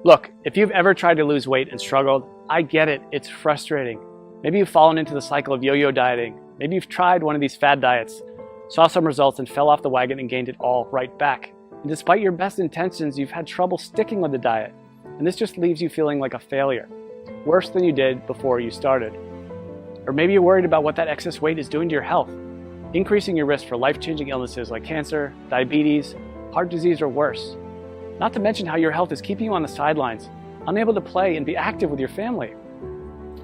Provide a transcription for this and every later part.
Look, if you've ever tried to lose weight and struggled, I get it, it's frustrating. Maybe you've fallen into the cycle of yo-yo dieting. Maybe you've tried one of these fad diets, saw some results and fell off the wagon and gained it all right back. And despite your best intentions, you've had trouble sticking with the diet. And this just leaves you feeling like a failure, worse than you did before you started. Or maybe you're worried about what that excess weight is doing to your health, increasing your risk for life-changing illnesses like cancer, diabetes, heart disease, or worse. Not to mention how your health is keeping you on the sidelines, unable to play and be active with your family.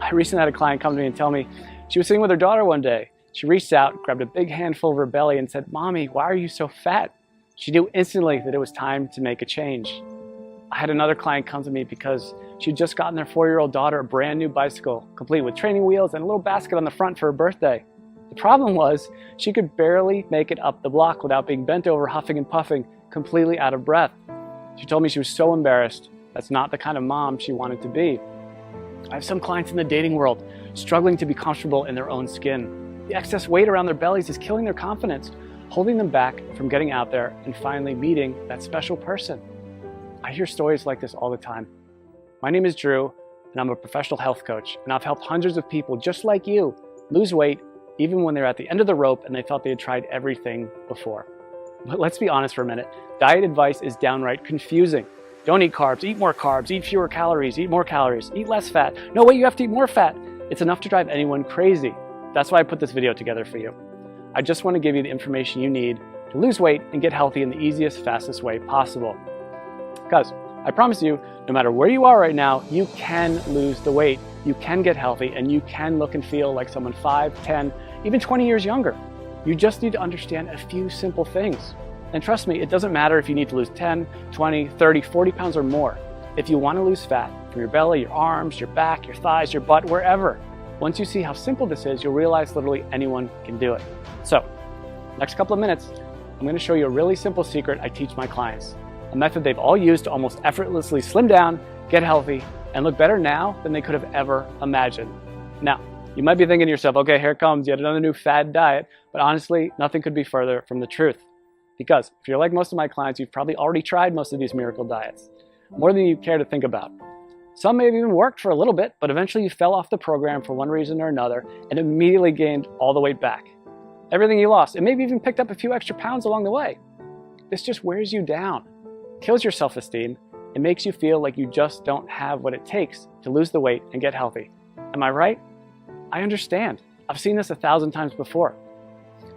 I recently had a client come to me and tell me she was sitting with her daughter one day. She reached out, grabbed a big handful of her belly and said, "Mommy, why are you so fat?" She knew instantly that it was time to make a change. I had another client come to me because she'd just gotten their 4-year-old daughter a brand new bicycle, complete with training wheels and a little basket on the front for her birthday. The problem was she could barely make it up the block without being bent over, huffing and puffing, completely out of breath. She told me she was so embarrassed. That's not the kind of mom she wanted to be. I have some clients in the dating world struggling to be comfortable in their own skin. The excess weight around their bellies is killing their confidence, holding them back from getting out there and finally meeting that special person. I hear stories like this all the time. My name is Drew, and I'm a professional health coach, and I've helped hundreds of people just like you lose weight even when they're at the end of the rope and they thought they had tried everything before. But let's be honest for a minute. Diet advice is downright confusing. Don't eat carbs, eat more carbs, eat fewer calories, eat more calories, eat less fat. No, wait, you have to eat more fat. It's enough to drive anyone crazy. That's why I put this video together for you. I just want to give you the information you need to lose weight and get healthy in the easiest, fastest way possible. Because I promise you, no matter where you are right now, you can lose the weight, you can get healthy, and you can look and feel like someone 5, 10, even 20 years younger. You just need to understand a few simple things. And trust me, it doesn't matter if you need to lose 10, 20, 30, 40 pounds or more. If you want to lose fat from your belly, your arms, your back, your thighs, your butt, wherever, once you see how simple this is, you'll realize literally anyone can do it. So, next couple of minutes, I'm going to show you a really simple secret I teach my clients. A method they've all used to almost effortlessly slim down, get healthy, and look better now than they could have ever imagined. Now, you might be thinking to yourself, okay, here comes yet another new fad diet, but honestly, nothing could be further from the truth. Because if you're like most of my clients, you've probably already tried most of these miracle diets, more than you care to think about. Some may have even worked for a little bit, but eventually you fell off the program for one reason or another and immediately gained all the weight back. Everything you lost, and maybe even picked up a few extra pounds along the way. This just wears you down, kills your self-esteem, and makes you feel like you just don't have what it takes to lose the weight and get healthy. Am I right? I understand. I've seen this 1,000 times before.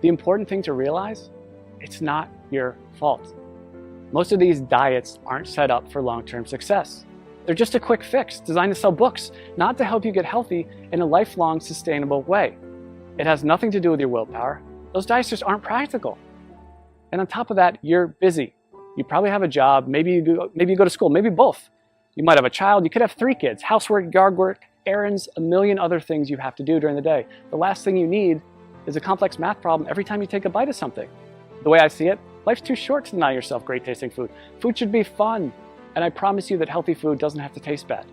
The important thing to realize, it's not your fault. Most of these diets aren't set up for long-term success. They're just a quick fix designed to sell books, not to help you get healthy in a lifelong, sustainable way. It has nothing to do with your willpower. Those diets just aren't practical. And on top of that, you're busy. You probably have a job, maybe you go to school, maybe both. You might have a child, you could have 3 kids, housework, yard work, errands, a million other things you have to do during the day. The last thing you need is a complex math problem every time you take a bite of something. The way I see it, life's too short to deny yourself great tasting food. Food should be fun, and I promise you that healthy food doesn't have to taste bad.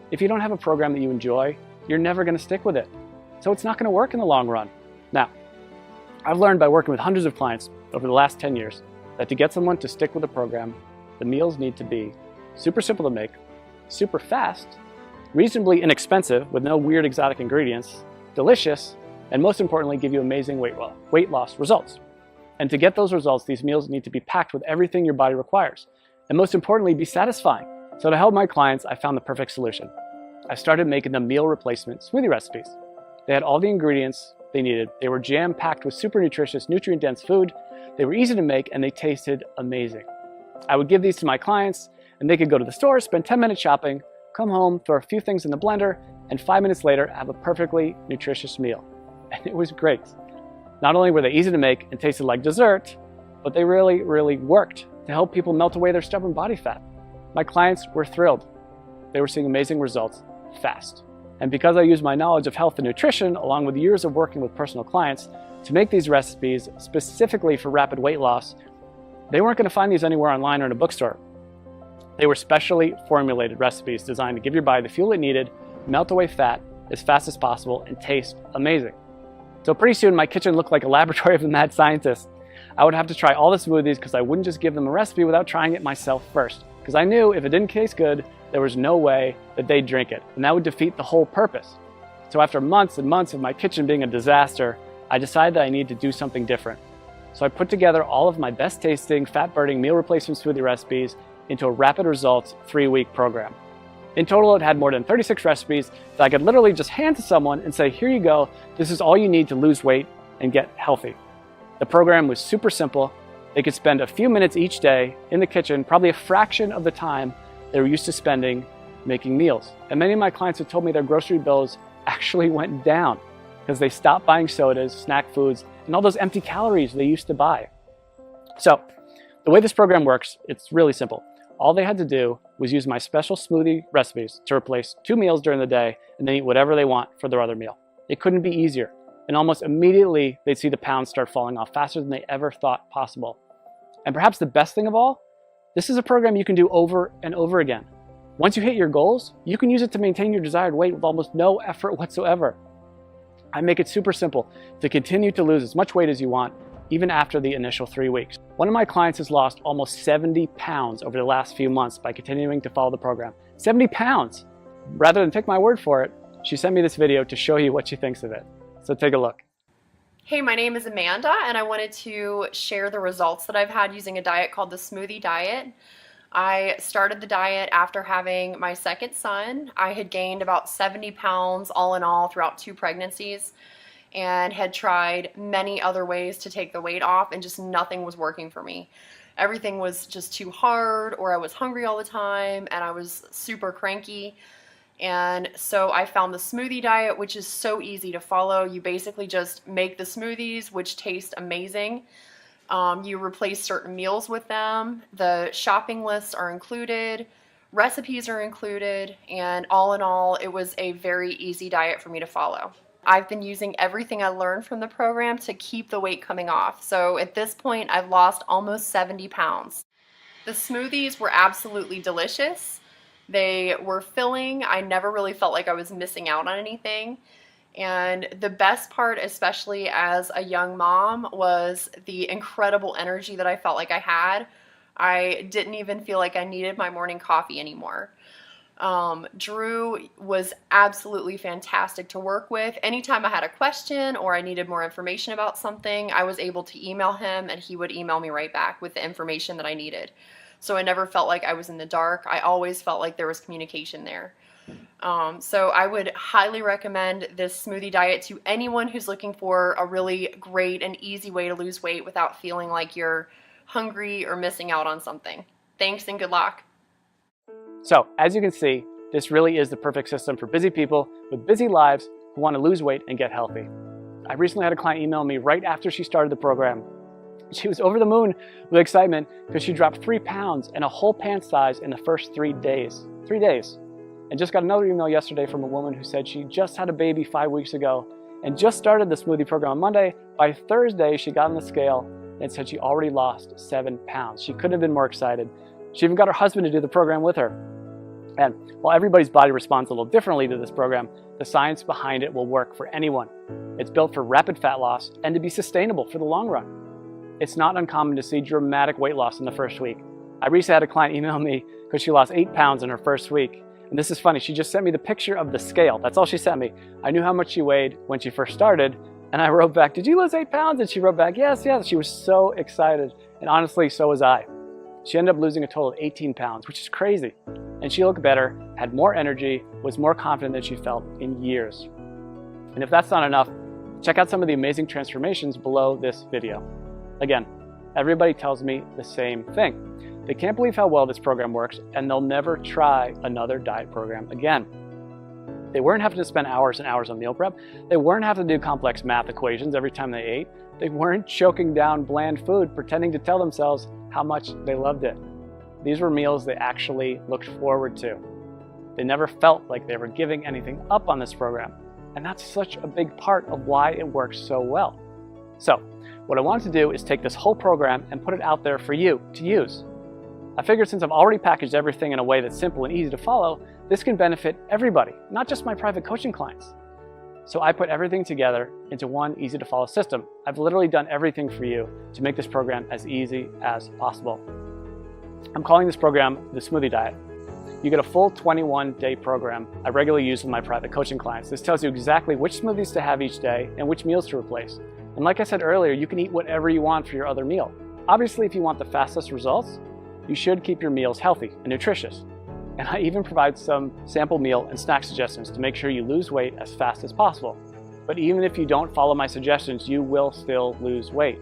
If you don't have a program that you enjoy, you're never going to stick with it. So it's not going to work in the long run. Now, I've learned by working with hundreds of clients over the last 10 years that to get someone to stick with a program, the meals need to be super simple to make, super fast, reasonably inexpensive with no weird exotic ingredients, delicious, and most importantly, give you amazing weight loss results. And to get those results, these meals need to be packed with everything your body requires. And most importantly, be satisfying. So to help my clients, I found the perfect solution. I started making them meal replacement smoothie recipes. They had all the ingredients they needed. They were jam-packed with super nutritious, nutrient-dense food. They were easy to make, and they tasted amazing. I would give these to my clients, and they could go to the store, spend 10 minutes shopping, come home, throw a few things in the blender, and 5 minutes later, have a perfectly nutritious meal. And it was great. Not only were they easy to make and tasted like dessert, but they really, really worked to help people melt away their stubborn body fat. My clients were thrilled. They were seeing amazing results fast. And because I use my knowledge of health and nutrition, along with years of working with personal clients, to make these recipes specifically for rapid weight loss, they weren't going to find these anywhere online or in a bookstore. They were specially formulated recipes designed to give your body the fuel it needed, melt away fat as fast as possible, and taste amazing. So pretty soon my kitchen looked like a laboratory of a mad scientist. I would have to try all the smoothies because I wouldn't just give them a recipe without trying it myself first. because I knew if it didn't taste good, there was no way that they'd drink it, and that would defeat the whole purpose. So after months and months of my kitchen being a disaster, I decided that I needed to do something different. So I put together all of my best tasting, fat-burning meal replacement smoothie recipes into a rapid results 3-week program. In total, it had more than 36 recipes that I could literally just hand to someone and say, here you go, this is all you need to lose weight and get healthy. The program was super simple. They could spend a few minutes each day in the kitchen, probably a fraction of the time they were used to spending making meals. And many of my clients have told me their grocery bills actually went down because they stopped buying sodas, snack foods, and all those empty calories they used to buy. So the way this program works, it's really simple. All they had to do was use my special smoothie recipes to replace 2 meals during the day and then eat whatever they want for their other meal. It couldn't be easier. And almost immediately, they'd see the pounds start falling off faster than they ever thought possible. And perhaps the best thing of all, this is a program you can do over and over again. Once you hit your goals, you can use it to maintain your desired weight with almost no effort whatsoever. I make it super simple to continue to lose as much weight as you want, even after the initial 3 weeks. One of my clients has lost almost 70 pounds over the last few months by continuing to follow the program. 70 pounds! Rather than take my word for it, she sent me this video to show you what she thinks of it. So take a look. Hey, my name is Amanda, and I wanted to share the results that I've had using a diet called the Smoothie Diet. I started the diet after having my second son. I had gained about 70 pounds all in all throughout 2 pregnancies and had tried many other ways to take the weight off, and just nothing was working for me. Everything was just too hard, or I was hungry all the time and I was super cranky. And so I found the Smoothie Diet, which is so easy to follow. You basically just make the smoothies, which taste amazing. You replace certain meals with them. The shopping lists are included, recipes are included, and all in all, it was a very easy diet for me to follow. I've been using everything I learned from the program to keep the weight coming off. So at this point, I've lost almost 70 pounds. The smoothies were absolutely delicious. They were filling. I never really felt like I was missing out on anything. And the best part, especially as a young mom, was the incredible energy that I felt like I had. I didn't even feel like I needed my morning coffee anymore. Drew was absolutely fantastic to work with. Anytime I had a question or I needed more information about something, I was able to email him and he would email me right back with the information that I needed. So I never felt like I was in the dark. I always felt like there was communication there. So I would highly recommend this Smoothie Diet to anyone who's looking for a really great and easy way to lose weight without feeling like you're hungry or missing out on something. Thanks and good luck. So as you can see, this really is the perfect system for busy people with busy lives who want to lose weight and get healthy. I recently had a client email me right after she started the program. She was over the moon with excitement because she dropped 3 pounds and a whole pant size in the first 3 days. 3 days. And just got another email yesterday from a woman who said she just had a baby 5 weeks ago and just started the smoothie program on Monday. By Thursday, she got on the scale and said she already lost 7 pounds. She couldn't have been more excited. She even got her husband to do the program with her. And while everybody's body responds a little differently to this program, the science behind it will work for anyone. It's built for rapid fat loss and to be sustainable for the long run. It's not uncommon to see dramatic weight loss in the first week. I recently had a client email me because she lost 8 pounds in her first week. And this is funny, she just sent me the picture of the scale. That's all she sent me. I knew how much she weighed when she first started, and I wrote back, "Did you lose 8 pounds?" And she wrote back, "Yes, yes." She was so excited. And honestly, so was I. She ended up losing a total of 18 pounds, which is crazy. And she looked better, had more energy, was more confident than she felt in years. And if that's not enough, check out some of the amazing transformations below this video. Again, everybody tells me the same thing. They can't believe how well this program works, and they'll never try another diet program again. They weren't having to spend hours and hours on meal prep. They weren't having to do complex math equations every time they ate. They weren't choking down bland food, pretending to tell themselves how much they loved it. These were meals they actually looked forward to. They never felt like they were giving anything up on this program. And that's such a big part of why it works so well. So, what I wanted to do is take this whole program and put it out there for you to use. I figured since I've already packaged everything in a way that's simple and easy to follow, this can benefit everybody, not just my private coaching clients. So I put everything together into one easy to follow system. I've literally done everything for you to make this program as easy as possible. I'm calling this program the Smoothie Diet. You get a full 21-day program I regularly use with my private coaching clients. This tells you exactly which smoothies to have each day and which meals to replace. And like I said earlier, you can eat whatever you want for your other meal. Obviously, if you want the fastest results, you should keep your meals healthy and nutritious. And I even provide some sample meal and snack suggestions to make sure you lose weight as fast as possible. But even if you don't follow my suggestions, you will still lose weight.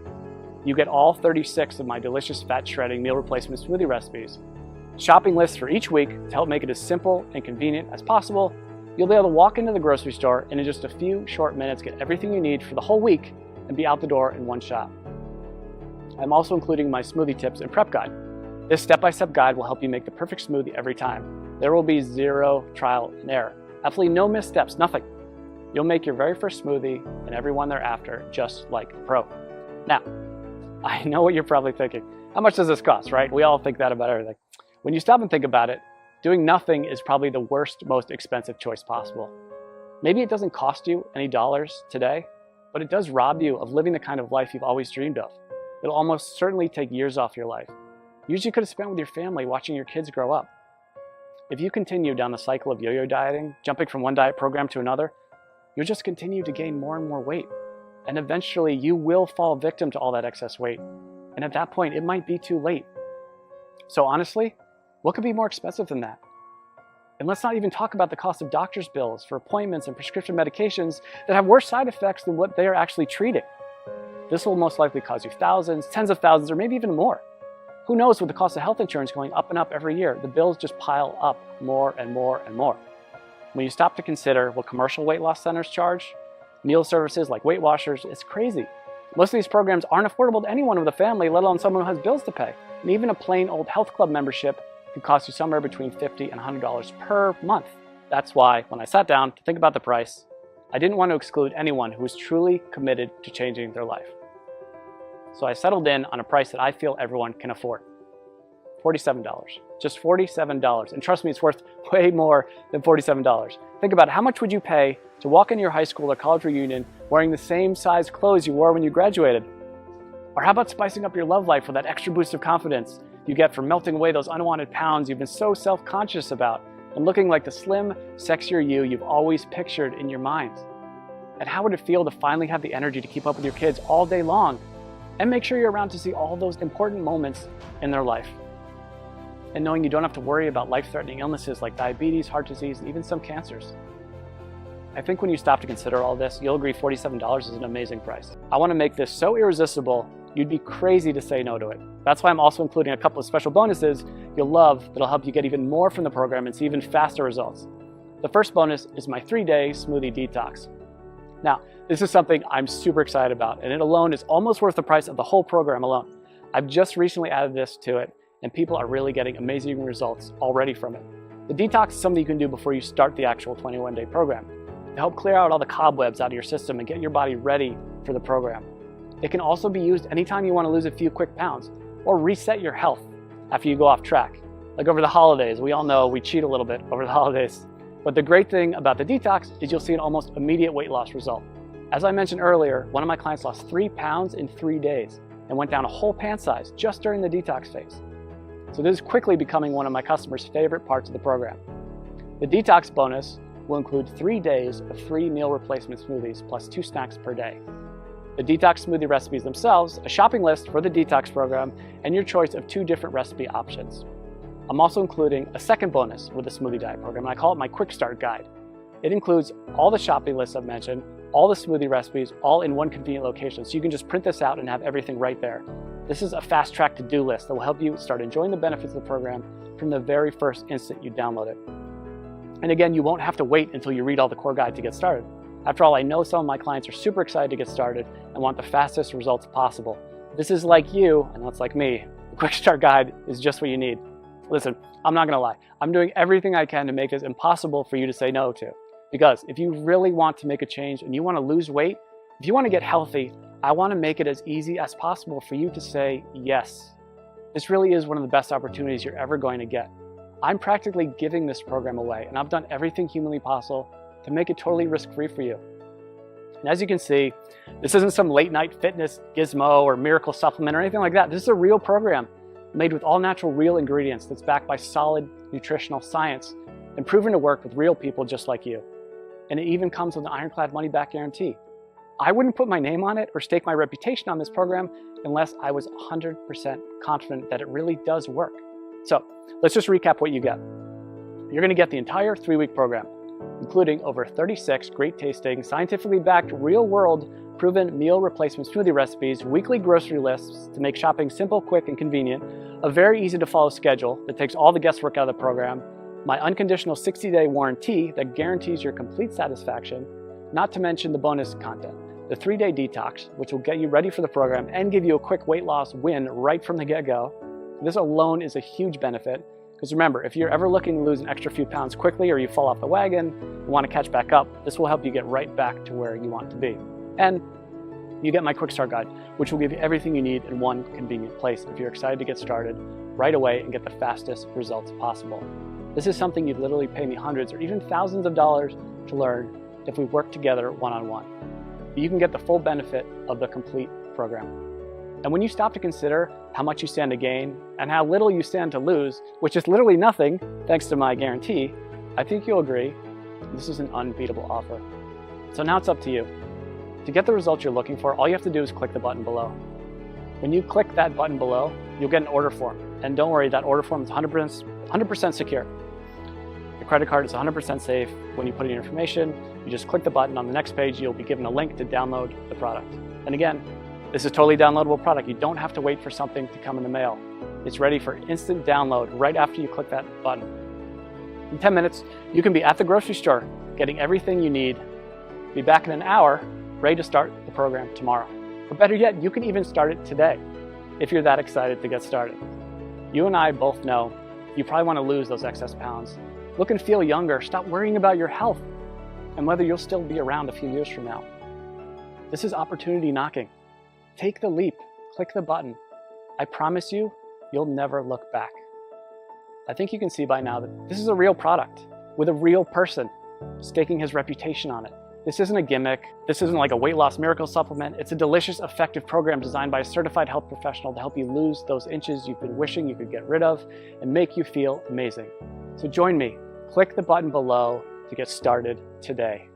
You get all 36 of my delicious fat shredding meal replacement smoothie recipes, shopping lists for each week to help make it as simple and convenient as possible. You'll be able to walk into the grocery store and in just a few short minutes get everything you need for the whole week and be out the door in one shot. I'm also including my smoothie tips and prep guide. This step-by-step guide will help you make the perfect smoothie every time. There will be zero trial and error. Absolutely no missteps, nothing. You'll make your very first smoothie and every one thereafter just like a pro. Now, I know what you're probably thinking. How much does this cost, right? We all think that about everything. When you stop and think about it, doing nothing is probably the worst, most expensive choice possible. Maybe it doesn't cost you any dollars today, but it does rob you of living the kind of life you've always dreamed of. It'll almost certainly take years off your life. Years you could have spent with your family watching your kids grow up. If you continue down the cycle of yo-yo dieting, jumping from one diet program to another, you'll just continue to gain more and more weight. And eventually you will fall victim to all that excess weight. And at that point, it might be too late. So honestly, what could be more expensive than that? And let's not even talk about the cost of doctor's bills for appointments and prescription medications that have worse side effects than what they are actually treating. This will most likely cost you thousands, tens of thousands, or maybe even more. Who knows, with the cost of health insurance going up and up every year, the bills just pile up more and more and more. When you stop to consider what commercial weight loss centers charge, meal services like Weight Watchers, it's crazy. Most of these programs aren't affordable to anyone with a family, let alone someone who has bills to pay. And even a plain old health club membership can cost you somewhere between $50 and $100 per month. That's why, when I sat down to think about the price, I didn't want to exclude anyone who was truly committed to changing their life. So I settled in on a price that I feel everyone can afford. $47. Just $47. And trust me, it's worth way more than $47. Think about it. How much would you pay to walk into your high school or college reunion wearing the same size clothes you wore when you graduated? Or how about spicing up your love life with that extra boost of confidence you get from melting away those unwanted pounds you've been so self-conscious about and looking like the slim, sexier you've always pictured in your mind? And how would it feel to finally have the energy to keep up with your kids all day long and make sure you're around to see all those important moments in their life? And knowing you don't have to worry about life-threatening illnesses like diabetes, heart disease, and even some cancers. I think when you stop to consider all this, you'll agree $47 is an amazing price. I want to make this so irresistible, you'd be crazy to say no to it. That's why I'm also including a couple of special bonuses you'll love that'll help you get even more from the program and see even faster results. The first bonus is my 3-day smoothie detox. Now, this is something I'm super excited about, and it alone is almost worth the price of the whole program alone. I've just recently added this to it, and people are really getting amazing results already from it. The detox is something you can do before you start the actual 21-day program to help clear out all the cobwebs out of your system and get your body ready for the program. It can also be used anytime you want to lose a few quick pounds or reset your health after you go off track. Like over the holidays, we all know we cheat a little bit over the holidays. But the great thing about the detox is you'll see an almost immediate weight loss result. As I mentioned earlier, one of my clients lost 3 pounds in 3 days and went down a whole pant size just during the detox phase. So this is quickly becoming one of my customers' favorite parts of the program. The detox bonus will include 3 days of free meal replacement smoothies plus 2 snacks per day. The detox smoothie recipes themselves, a shopping list for the detox program, and your choice of 2 different recipe options. I'm also including a second bonus with the Smoothie Diet program, and I call it my Quickstart guide. It includes all the shopping lists I've mentioned, all the smoothie recipes, all in one convenient location, so you can just print this out and have everything right there. This is a fast-track to-do list that will help you start enjoying the benefits of the program from the very first instant you download it. And again, you won't have to wait until you read all the core guide to get started. After all, I know some of my clients are super excited to get started and want the fastest results possible. If this is like you, and that's like me, the Quickstart guide is just what you need. Listen, I'm not gonna lie. I'm doing everything I can to make this impossible for you to say no to. Because if you really want to make a change and you wanna lose weight, if you wanna get healthy, I wanna make it as easy as possible for you to say yes. This really is one of the best opportunities you're ever going to get. I'm practically giving this program away, and I've done everything humanly possible to make it totally risk-free for you. And as you can see, this isn't some late-night fitness gizmo or miracle supplement or anything like that. This is a real program made with all natural, real ingredients that's backed by solid nutritional science and proven to work with real people just like you. And it even comes with an ironclad money-back guarantee. I wouldn't put my name on it or stake my reputation on this program unless I was 100% confident that it really does work. So let's just recap what you get. You're going to get the entire 3-week program, including over 36 great tasting, scientifically backed, real-world, proven meal replacement smoothie recipes, weekly grocery lists to make shopping simple, quick, and convenient, a very easy to follow schedule that takes all the guesswork out of the program, my unconditional 60-day warranty that guarantees your complete satisfaction, not to mention the bonus content, the 3-day detox, which will get you ready for the program and give you a quick weight loss win right from the get-go. This alone is a huge benefit, because remember, if you're ever looking to lose an extra few pounds quickly or you fall off the wagon and want to catch back up, this will help you get right back to where you want to be. And you get my Quickstart guide, which will give you everything you need in one convenient place if you're excited to get started right away and get the fastest results possible. This is something you'd literally pay me hundreds or even thousands of dollars to learn if we work together one-on-one. You can get the full benefit of the complete program. And when you stop to consider how much you stand to gain and how little you stand to lose, which is literally nothing thanks to my guarantee, I think you'll agree this is an unbeatable offer. So now it's up to you. To get the results you're looking for, all you have to do is click the button below. When you click that button below, you'll get an order form. And don't worry, that order form is 100% secure. Your credit card is 100% safe. When you put in your information, you just click the button. On the next page, you'll be given a link to download the product. And again, this is a totally downloadable product. You don't have to wait for something to come in the mail. It's ready for instant download right after you click that button. In 10 minutes, you can be at the grocery store, getting everything you need. Be back in an hour, ready to start the program tomorrow. Or better yet, you can even start it today, if you're that excited to get started. You and I both know you probably want to lose those excess pounds. Look and feel younger. Stop worrying about your health and whether you'll still be around a few years from now. This is opportunity knocking. Take the leap, click the button. I promise you, you'll never look back. I think you can see by now that this is a real product with a real person staking his reputation on it. This isn't a gimmick. This isn't like a weight loss miracle supplement. It's a delicious, effective program designed by a certified health professional to help you lose those inches you've been wishing you could get rid of and make you feel amazing. So join me. Click the button below to get started today.